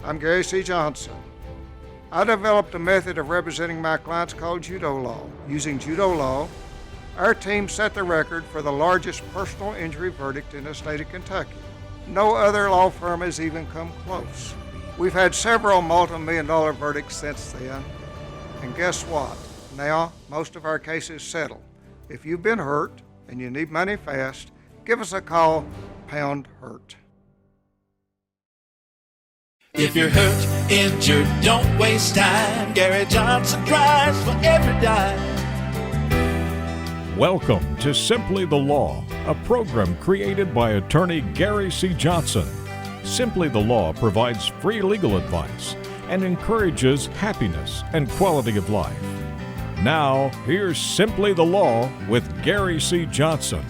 I'm Gary C. Johnson. I developed a method of representing my clients called judo law. Using judo law, our team set the record for the largest personal injury verdict in the state of Kentucky. No other law firm has even come close. We've had several multi-million-dollar verdicts since then, and guess what? Now, most of our cases settle. If you've been hurt and you need money fast, give us a call, pound hurt. If you're hurt, injured, don't waste time. Gary Johnson cries for every dime. Welcome to Simply the Law, a program created by attorney Gary C. Johnson. Simply the Law provides free legal advice and encourages happiness and quality of life. Now, here's Simply the Law with Gary C. Johnson.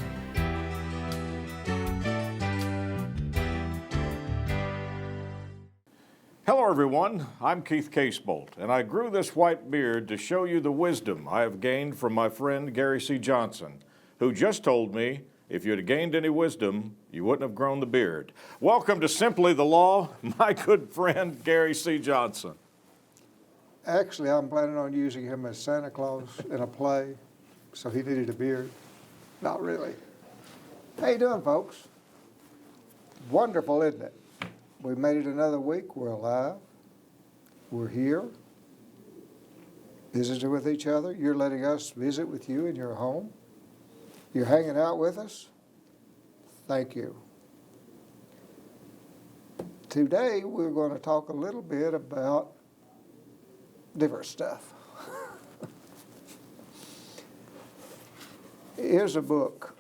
Hello everyone, I'm Keith Casebolt, and I grew this white beard to show you the wisdom I have gained from my friend Gary C. Johnson, who just told me if you'd gained any wisdom, you wouldn't have grown the beard. Welcome to Simply the Law, my good friend Gary C. Johnson. Actually, I'm planning on using him as Santa Claus in a play, so he needed a beard. Not really. How you doing, folks? Wonderful, isn't it? We made it another week. We're alive. We're here, visiting with each other. You're letting us visit with you in your home. You're hanging out with us. Thank you. Today, we're going to talk a little bit about different stuff. Here's a book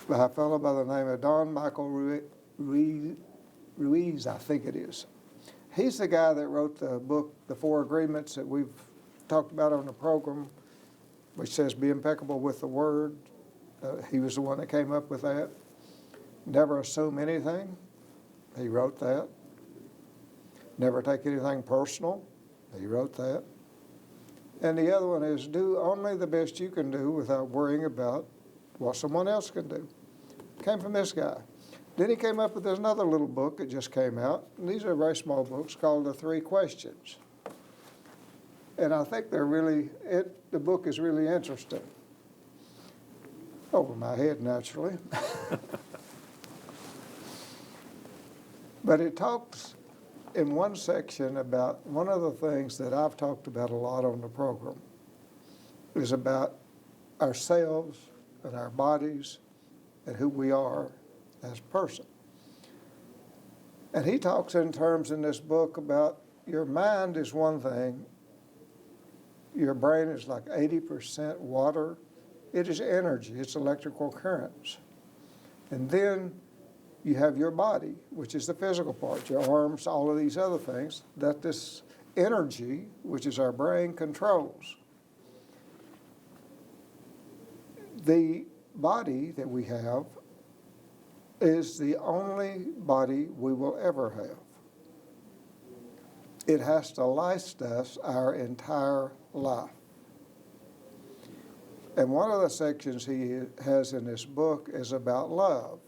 by a fellow by the name of Don Michael Ruiz, I think it is. He's the guy that wrote the book, The Four Agreements, that we've talked about on the program, which says be impeccable with the word. He was the one that came up with that. Never assume anything. He wrote that. Never take anything personal. He wrote that. And the other one is do only the best you can do without worrying about what someone else can do. Came from this guy. Then he came up with another little book that just came out. And these are very small books called The Three Questions. And I think they're really, the book is really interesting. Over my head, naturally. But it talks in one section about one of the things that I've talked about a lot on the program is about ourselves and our bodies and who we are as a person. And he talks in terms in this book about your mind is one thing, your brain is like 80% water, it is energy, it's electrical currents. And then you have your body, which is the physical part, your arms, all of these other things that this energy, which is our brain, controls. The body that we have is the only body we will ever have. It has to last us our entire life. And one of the sections he has in this book is about love.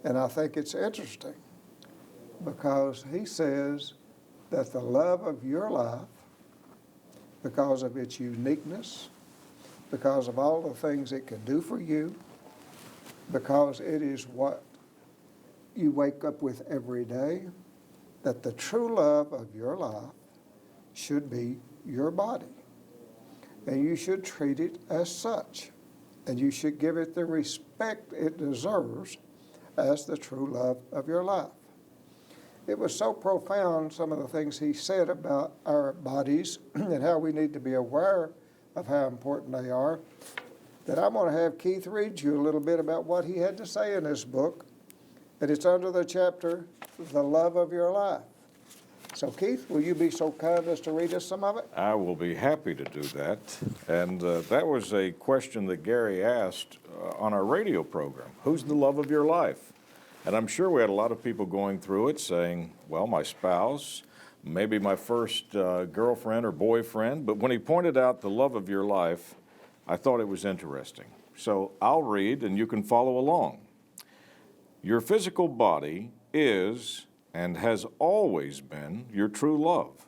And I think it's interesting because he says that the love of your life, because of its uniqueness, because of all the things it can do for you, because it is what you wake up with every day, that the true love of your life should be your body. And you should treat it as such. And you should give it the respect it deserves as the true love of your life. It was so profound, some of the things he said about our bodies and how we need to be aware of how important they are, that I'm going to have Keith read you a little bit about what he had to say in this book, and it's under the chapter, The Love of Your Life. So Keith, will you be so kind as to read us some of it? I will be happy to do that. And that was a question that Gary asked on our radio program. Who's the love of your life? And I'm sure we had a lot of people going through it saying, well, my spouse, maybe my first girlfriend or boyfriend. But when he pointed out the love of your life, I thought it was interesting. So I'll read and you can follow along. Your physical body is and has always been your true love.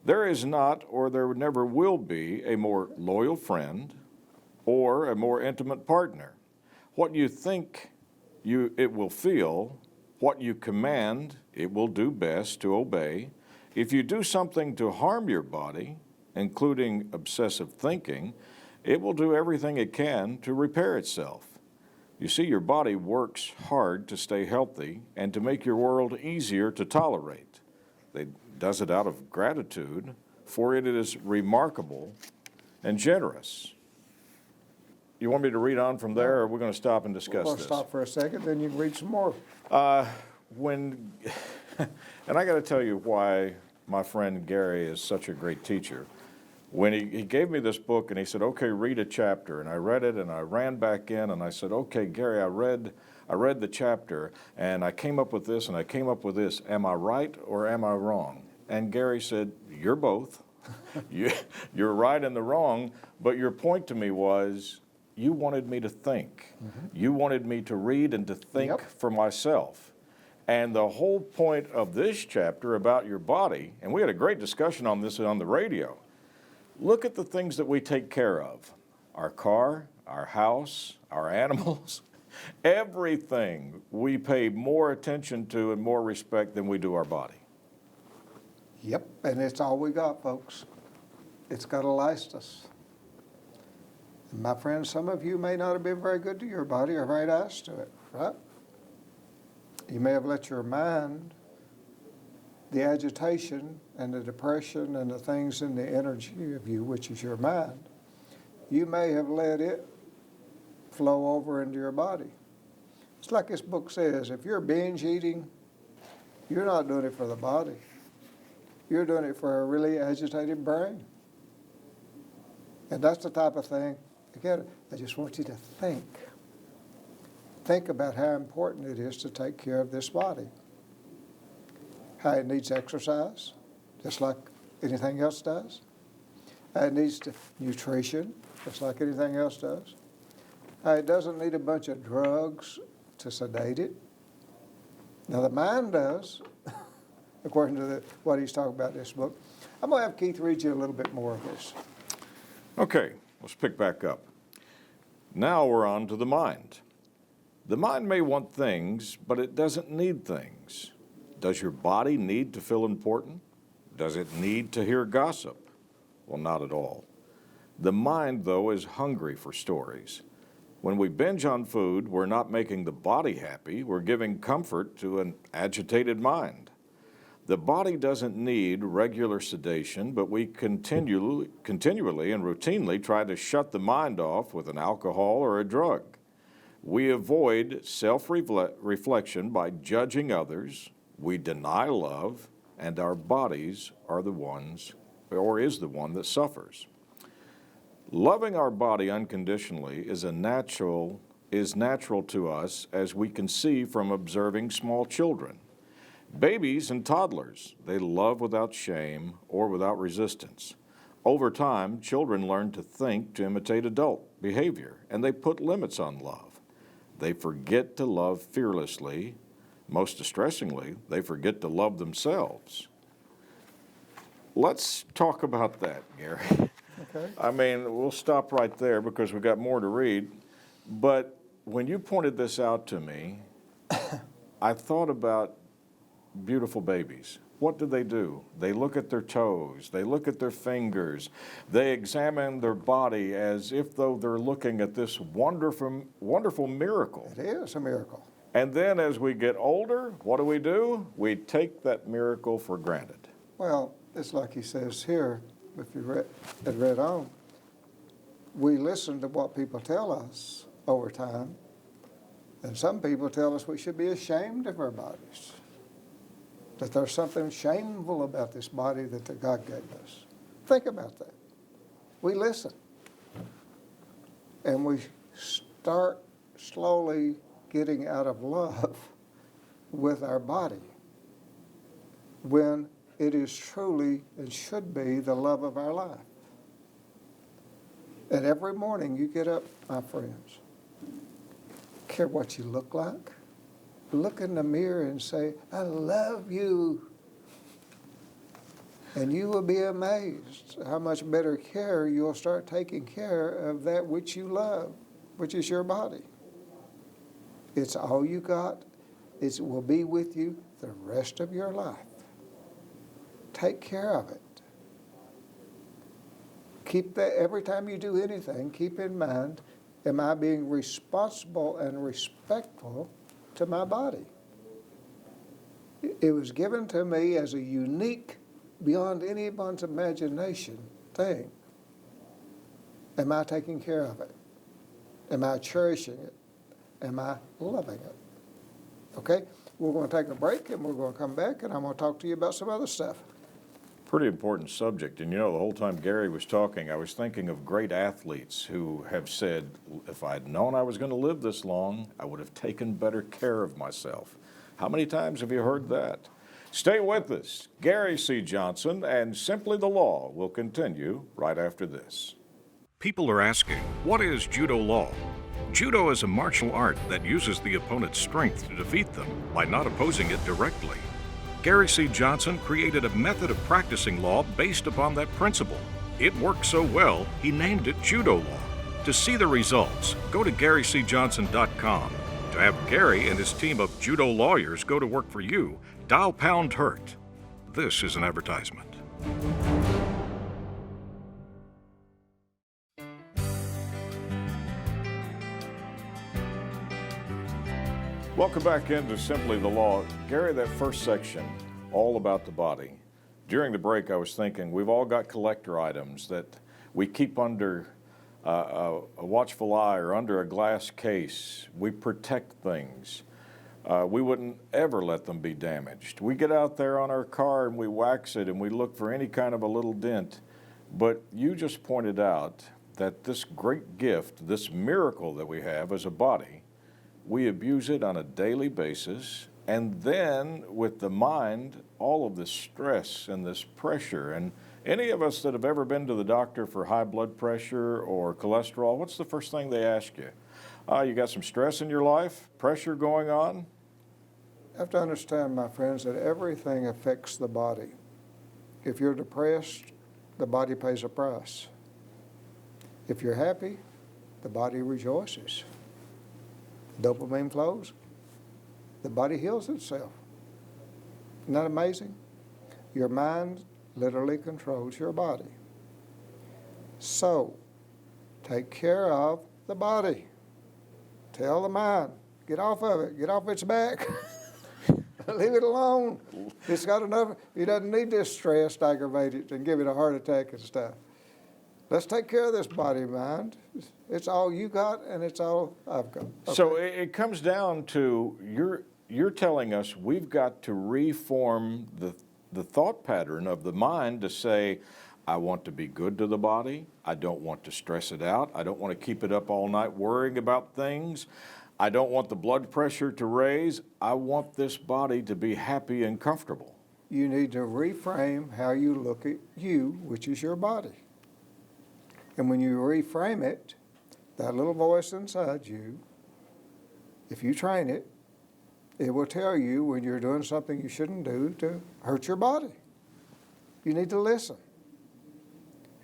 There is not, or there never will be, a more loyal friend or a more intimate partner. What you think it will feel, what you command, it will do best to obey. If you do something to harm your body, including obsessive thinking, it will do everything it can to repair itself. You see, your body works hard to stay healthy and to make your world easier to tolerate. It does it out of gratitude, for it is remarkable and generous. You want me to read on from there, or are we going to stop and discuss We'll this? stop for a second, then you can read some more. And I got to tell you why my friend Gary is such a great teacher. When he gave me this book and he said, okay, read a chapter, and I read it and I ran back in and I said, okay, Gary, I read the chapter and I came up with this and I came up with this. Am I right or am I wrong? And Gary said, you're both. You're right and the wrong, but your point to me was you wanted me to think. You wanted me to read and to think for myself. And the whole point of this chapter about your body, and we had a great discussion on this on the radio, look at the things that we take care of. Our car, our house, our animals, everything we pay more attention to and more respect than we do our body. Yep, and it's all we got, folks. It's got to last us. And my friends, some of you may not have been very good to your body or very nice to it, right? You may have let your mind, the agitation and the depression and the things in the energy of you, which is your mind, you may have let it flow over into your body. It's like this book says, if you're binge eating, you're not doing it for the body. You're doing it for a really agitated brain. And that's the type of thing, again, I just want you to think. Think about how important it is to take care of this body. How it needs exercise, just like anything else does. How it needs nutrition, just like anything else does. How it doesn't need a bunch of drugs to sedate it. Now the mind does, according to what he's talking about in this book. I'm going to have Keith read you a little bit more of this. Okay, let's pick back up. Now we're on to the mind. The mind may want things, but it doesn't need things. Does your body need to feel important? Does it need to hear gossip? Well, not at all. The mind, though, is hungry for stories. When we binge on food, we're not making the body happy, we're giving comfort to an agitated mind. The body doesn't need regular sedation, but we continually and routinely try to shut the mind off with an alcohol or a drug. We avoid self-reflection by judging others. We deny love, and our bodies are the ones, or is the one that suffers. Loving our body unconditionally is natural to us, as we can see from observing small children. Babies and toddlers, they love without shame or without resistance. Over time, children learn to think to imitate adult behavior, and they put limits on love. They forget to love fearlessly. Most distressingly, they forget to love themselves. Let's talk about that, Gary. Okay. I mean, we'll stop right there because we've got more to read. But when you pointed this out to me, I thought about beautiful babies. What do? They look at their toes. They look at their fingers. They examine their body as if though they're looking at this wonderful miracle. It is a miracle. And then as we get older, what do? We take that miracle for granted. Well, it's like he says here, if you read on, we listen to what people tell us over time, and some people tell us we should be ashamed of our bodies, that there's something shameful about this body that God gave us. Think about that. We listen, and we start slowly getting out of love with our body when it is truly and should be the love of our life. And every morning you get up, my friends, care what you look like, look in the mirror and say, I love you. And you will be amazed how much better care you'll start taking care of that which you love, which is your body. It's all you got. It will be with you the rest of your life. Take care of it. Keep that, every time you do anything, keep in mind, am I being responsible and respectful to my body? It was given to me as a unique, beyond anyone's imagination thing. Am I taking care of it? Am I cherishing it? Am I loving it? Okay, we're going to take a break and we're going to come back and I'm going to talk to you about some other stuff. Pretty important subject. And you know, the whole time Gary was talking, I was thinking of great athletes who have said, if I'd known I was going to live this long, I would have taken better care of myself. How many times have you heard that? Stay with us. Gary C. Johnson and Simply the Law will continue right after this. People are asking, what is judo law? Judo is a martial art that uses the opponent's strength to defeat them by not opposing it directly. Gary C. Johnson created a method of practicing law based upon that principle. It worked so well, he named it judo law. To see the results, go to GaryCJohnson.com. To have Gary and his team of judo lawyers go to work for you, dial pound HURT. This is an advertisement. Welcome back into Simply the Law. Gary, that first section, all about the body. During the break, I was thinking we've all got collector items that we keep under a watchful eye or under a glass case. We protect things. We wouldn't ever let them be damaged. We get out there on our car and we wax it and we look for any kind of a little dent. But you just pointed out that this great gift, this miracle that we have as a body, we abuse it on a daily basis, and then with the mind, all of this stress and this pressure. And any of us that have ever been to the doctor for high blood pressure or cholesterol, what's the first thing they ask you? You got some stress in your life, pressure going on? You have to understand, my friends, that everything affects the body. If you're depressed, the body pays a price. If you're happy, the body rejoices. Dopamine flows, the body heals itself. Isn't that amazing? Your mind literally controls your body. So, take care of the body. Tell the mind, get off of it, get off its back. Leave it alone. It's got enough, it doesn't need this stress to aggravate it and give it a heart attack and stuff. Let's take care of this body, mind. It's all you got, and it's all I've got. Okay. So it comes down to you're telling us we've got to reform the thought pattern of the mind to say, I want to be good to the body. I don't want to stress it out. I don't want to keep it up all night worrying about things. I don't want the blood pressure to raise. I want this body to be happy and comfortable. You need to reframe how you look at you, which is your body. And when you reframe it, that little voice inside you, if you train it, it will tell you when you're doing something you shouldn't do to hurt your body. You need to listen.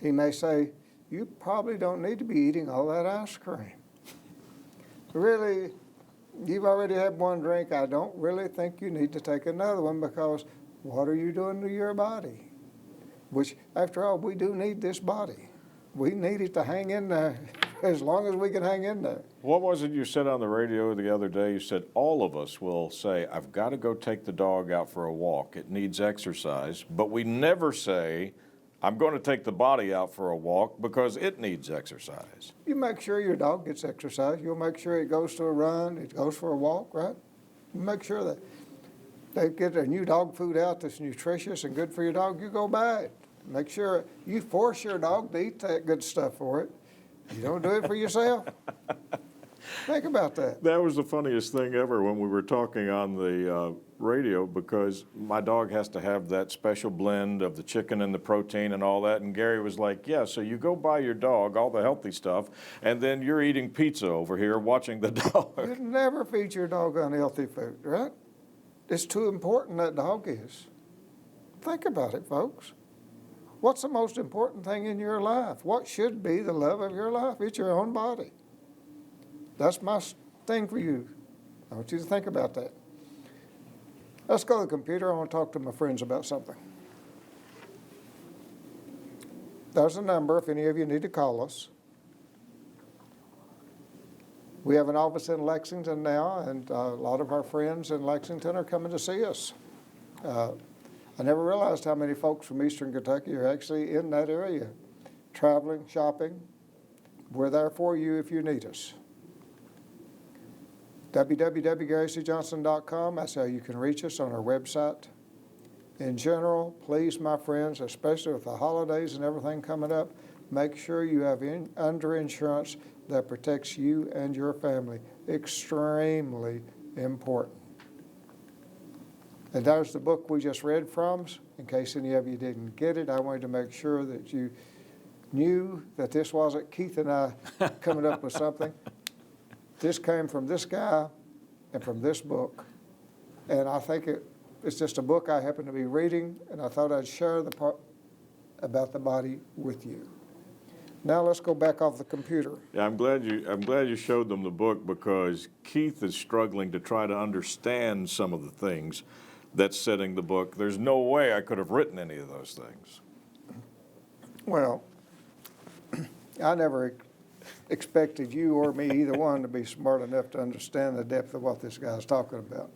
He may say, you probably don't need to be eating all that ice cream. Really, you've already had one drink. I don't really think you need to take another one, because what are you doing to your body? Which, after all, we do need this body. We need it to hang in there as long as we can hang in there. What was it you said on the radio the other day? You said all of us will say, I've got to go take the dog out for a walk. It needs exercise. But we never say, I'm going to take the body out for a walk because it needs exercise. You make sure your dog gets exercise. You'll make sure it goes to a run, it goes for a walk, right? You make sure that they get a new dog food out that's nutritious and good for your dog. You go buy it. Make sure you force your dog to eat that good stuff for it. You don't do it for yourself. Think about that. That was the funniest thing ever when we were talking on the radio, because my dog has to have that special blend of the chicken and the protein and all that. And Gary was like, yeah, so you go buy your dog all the healthy stuff, and then you're eating pizza over here watching the dog. You never feed your dog unhealthy food, right? It's too important, that dog is. Think about it, folks. What's the most important thing in your life? What should be the love of your life? It's your own body. That's my thing for you. I want you to think about that. Let's go to the computer. I want to talk to my friends about something. There's a number if any of you need to call us. We have an office in Lexington now, and a lot of our friends in Lexington are coming to see us. I never realized how many folks from Eastern Kentucky are actually in that area, traveling, shopping. We're there for you if you need us. www.garycjohnson.com, that's how you can reach us on our website. In general, please, my friends, especially with the holidays and everything coming up, make sure you have underinsurance that protects you and your family. Extremely important. And there's the book we just read from. In case any of you didn't get it, I wanted to make sure that you knew that this wasn't Keith and I coming up with something. This came from this guy and from this book. And I think it's just a book I happen to be reading, and I thought I'd share the part about the body with you. Now let's go back off the computer. Yeah, I'm glad you showed them the book, because Keith is struggling to try to understand some of the things that's said in the book. There's no way I could have written any of those things. Well, I never expected you or me, either one, to be smart enough to understand the depth of what this guy's talking about.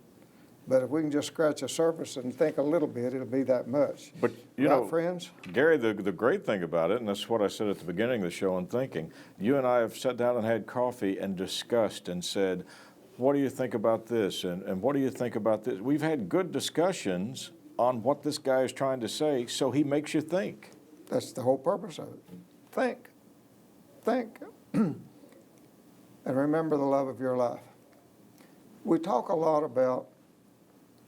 But if we can just scratch the surface and think a little bit, it'll be that much. But, you right, know, friends? Gary, the great thing about it, and that's what I said at the beginning of the show in thinking, you and I have sat down and had coffee and discussed and said, what do you think about this? And what do you think about this? We've had good discussions on what this guy is trying to say, so he makes you think. That's the whole purpose of it. Think. Think. And remember the love of your life. We talk a lot about,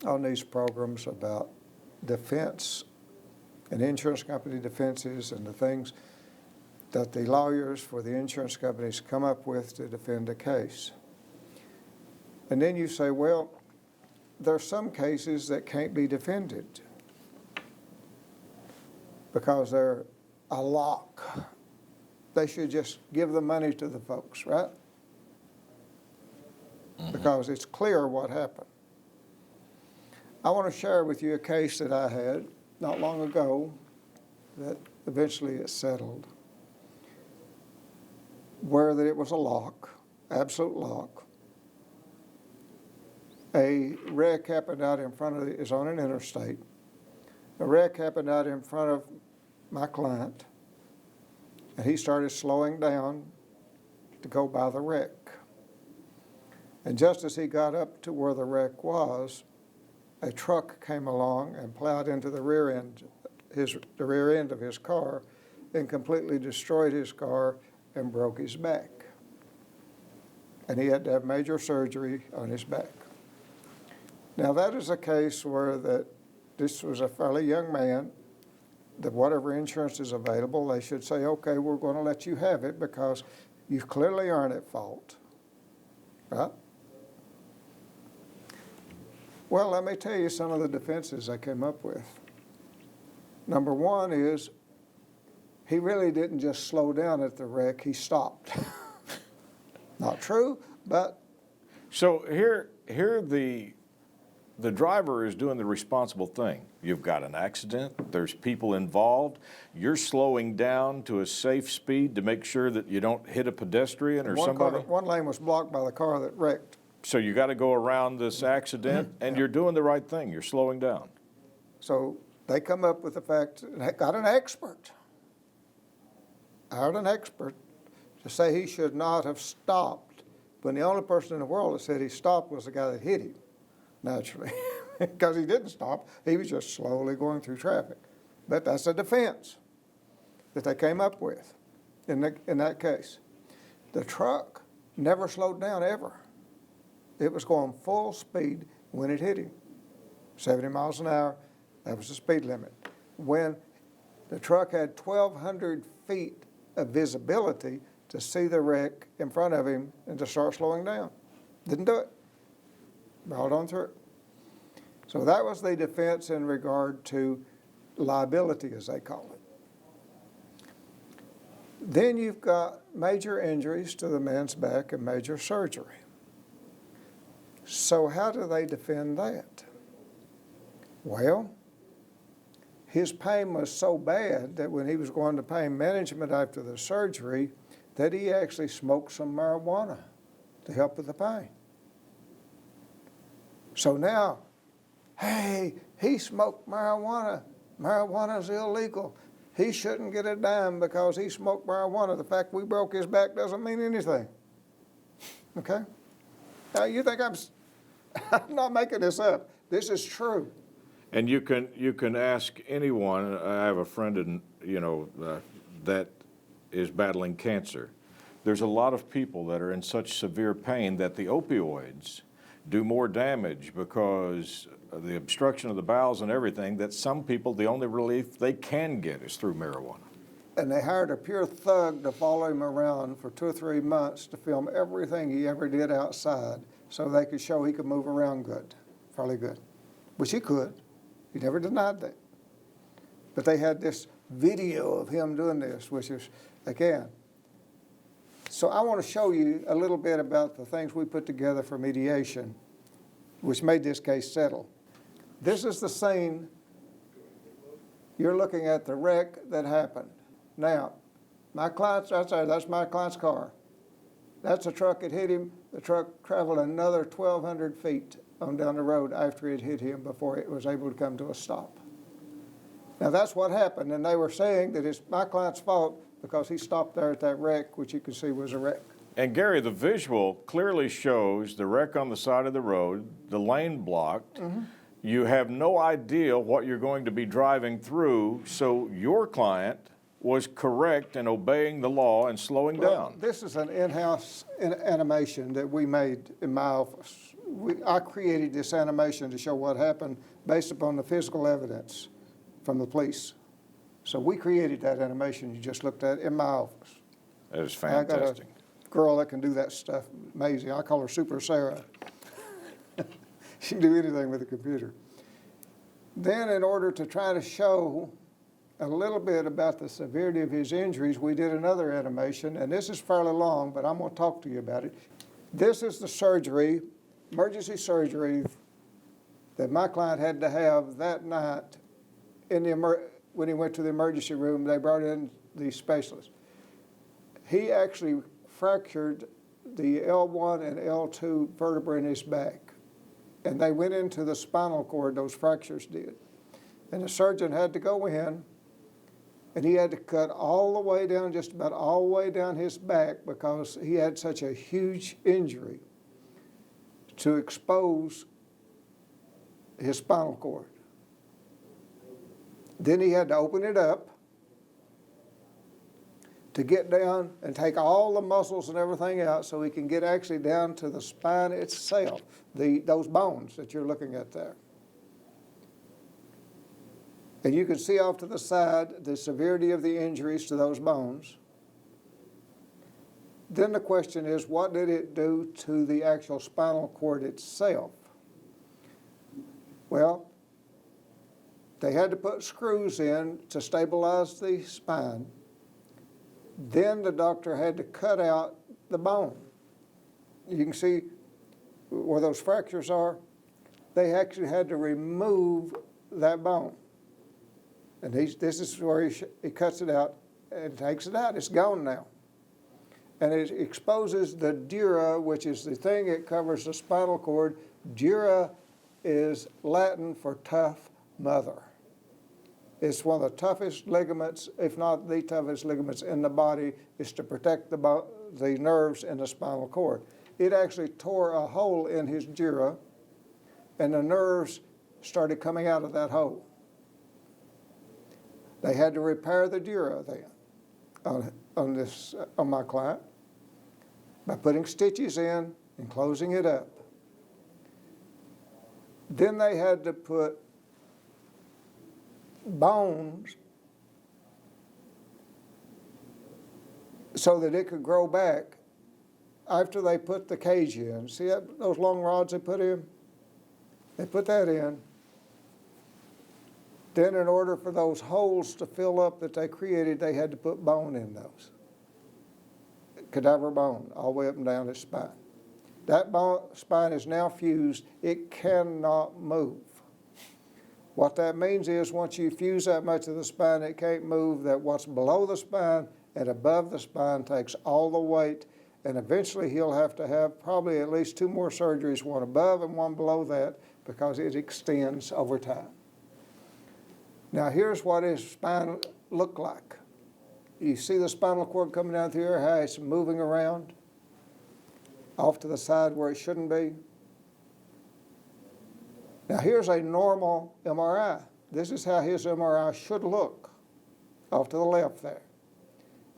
on these programs, about defense and insurance company defenses and the things that the lawyers for the insurance companies come up with to defend a case. And then you say, well, there are some cases that can't be defended because they're a lock. They should just give the money to the folks, right? Because it's clear what happened. I want to share with you a case that I had not long ago that eventually it settled, where that it was a lock, absolute lock. A wreck happened out in front of, is on an interstate. A wreck happened out in front of my client, and he started slowing down to go by the wreck. And just as he got up to where the wreck was, a truck came along and plowed into the rear end of his car and completely destroyed his car and broke his back. And he had to have major surgery on his back. Now that is a case where this was a fairly young man, that whatever insurance is available, they should say, okay, we're going to let you have it because you clearly aren't at fault, right? Well, let me tell you some of the defenses I came up with. Number one is, he really didn't just slow down at the wreck, he stopped. Not true, but. So here the driver is doing the responsible thing. You've got an accident, there's people involved, you're slowing down to a safe speed to make sure that you don't hit a pedestrian or somebody. One lane was blocked by the car that wrecked. So you got to go around this accident, and you're doing the right thing, you're slowing down. So they come up with the fact, got an expert, hired an expert to say he should not have stopped, when the only person in the world that said he stopped was the guy that hit him, naturally, because he didn't stop, he was just slowly going through traffic. But that's a defense that they came up with in that case. The truck never slowed down ever. It was going full speed when it hit him. 70 miles an hour, that was the speed limit. When the truck had 1,200 feet of visibility to see the wreck in front of him and to start slowing down. Didn't do it. Brought on through it. So that was the defense in regard to liability, as they call it. Then you've got major injuries to the man's back and major surgery. So how do they defend that? Well, his pain was so bad that when he was going to pain management after the surgery, that he actually smoked some marijuana to help with the pain. So now, hey, he smoked marijuana. Marijuana's illegal. He shouldn't get a dime because he smoked marijuana. The fact we broke his back doesn't mean anything. Okay? Now, you think I'm not making this up. This is true. And you can ask anyone. I have a friend that is battling cancer. There's a lot of people that are in such severe pain that the opioids do more damage because of the obstruction of the bowels and everything, that some people, the only relief they can get is through marijuana. And they hired a pure thug to follow him around for 2 or 3 months to film everything he ever did outside so they could show he could move around good, fairly good, which he could. He never denied that. But they had this video of him doing this, which is, again, so I want to show you a little bit about the things we put together for mediation, which made this case settle. This is the scene. You're looking at the wreck that happened. Now, my client's, that's my client's car. That's the truck that hit him. The truck traveled another 1,200 feet on down the road after it hit him before it was able to come to a stop. Now that's what happened, and they were saying that it's my client's fault because he stopped there at that wreck, which you can see was a wreck. And Gary, the visual clearly shows the wreck on the side of the road, the lane blocked. Mm-hmm. You have no idea what you're going to be driving through, so your client was correct in obeying the law and slowing down. This is an in-house animation that we made in my office. I created this animation to show what happened based upon the physical evidence from the police. So we created that animation you just looked at in my office. That is fantastic. I got a girl that can do that stuff, amazing. I call her Super Sarah. She can do anything with a computer. Then in order to try to show a little bit about the severity of his injuries, we did another animation, and this is fairly long, but I'm going to talk to you about it. This is the surgery, emergency surgery, that my client had to have that night in the when he went to the emergency room. They brought in the specialist. He actually fractured the L1 and L2 vertebrae in his back, and they went into the spinal cord, those fractures did. And the surgeon had to go in, and he had to cut all the way down, just about all the way down his back, because he had such a huge injury to expose his spinal cord. Then he had to open it up to get down and take all the muscles and everything out so he can get actually down to the spine itself, those bones that you're looking at there. And you can see off to the side the severity of the injuries to those bones. Then the question is, what did it do to the actual spinal cord itself? Well, they had to put screws in to stabilize the spine. Then the doctor had to cut out the bone. You can see where those fractures are. They actually had to remove that bone. And this is where he cuts it out and takes it out. It's gone now. And it exposes the dura, which is the thing that covers the spinal cord. Dura is Latin for tough mother. It's one of the toughest ligaments, if not the toughest ligaments in the body, is to protect the nerves in the spinal cord. It actually tore a hole in his dura, and the nerves started coming out of that hole. They had to repair the dura then on my client. by putting stitches in and closing it up. Then they had to put bones so that it could grow back after they put the cage in. See those long rods they put in? They put that in. Then in order for those holes to fill up that they created, they had to put bone in those. Cadaver bone, all the way up and down its spine. That spine is now fused. It cannot move. What that means is once you fuse that much of the spine, it can't move, that what's below the spine and above the spine takes all the weight, and eventually he'll have to have probably at least 2 more surgeries, one above and one below that, because it extends over time. Now here's what his spine looked like. You see the spinal cord coming down through here, how it's moving around off to the side where it shouldn't be. Now here's a normal MRI. This is how his MRI should look, off to the left there.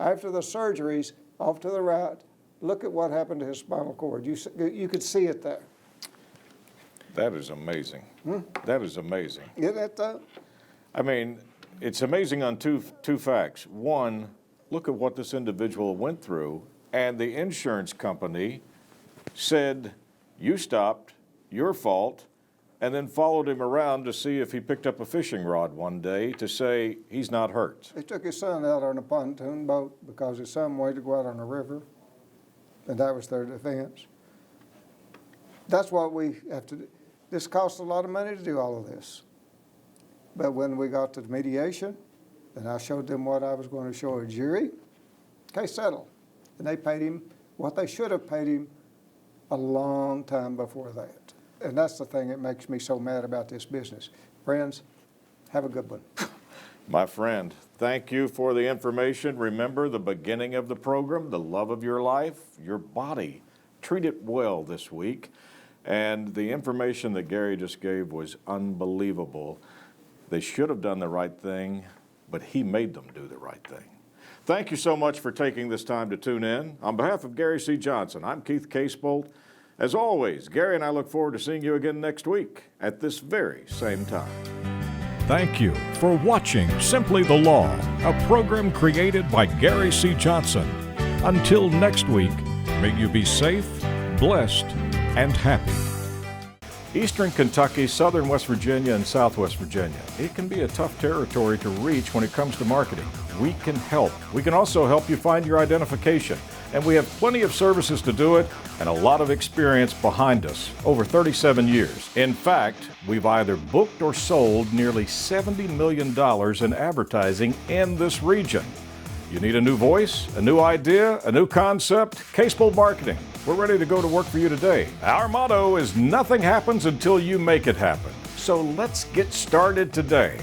After the surgeries, off to the right, look at what happened to his spinal cord. You could see it there. That is amazing. That is amazing. Isn't it though? I mean, it's amazing on two facts. One, look at what this individual went through, and the insurance company said, you stopped, your fault, and then followed him around to see if he picked up a fishing rod one day to say he's not hurt. He took his son out on a pontoon boat because his son wanted to go out on the river, and that was their defense. That's what we have to do. This costs a lot of money to do all of this. But when we got to the mediation, and I showed them what I was going to show a jury, case settled. And they paid him what they should have paid him a long time before that. And that's the thing that makes me so mad about this business. Friends, have a good one. My friend, thank you for the information. Remember the beginning of the program, the love of your life, your body. Treat it well this week. And the information that Gary just gave was unbelievable. They should have done the right thing, but he made them do the right thing. Thank you so much for taking this time to tune in. On behalf of Gary C. Johnson, I'm Keith Casebolt. As always, Gary and I look forward to seeing you again next week at this very same time. Thank you for watching Simply the Law, a program created by Gary C. Johnson. Until next week, may you be safe, blessed, and happy. Eastern Kentucky, Southern West Virginia, and Southwest Virginia. It can be a tough territory to reach when it comes to marketing. We can help. We can also help you find your identification. And we have plenty of services to do it and a lot of experience behind us, over 37 years. In fact, we've either booked or sold nearly $70 million in advertising in this region. You need a new voice, a new idea, a new concept? Casebolt Marketing. We're ready to go to work for you today. Our motto is nothing happens until you make it happen. So let's get started today.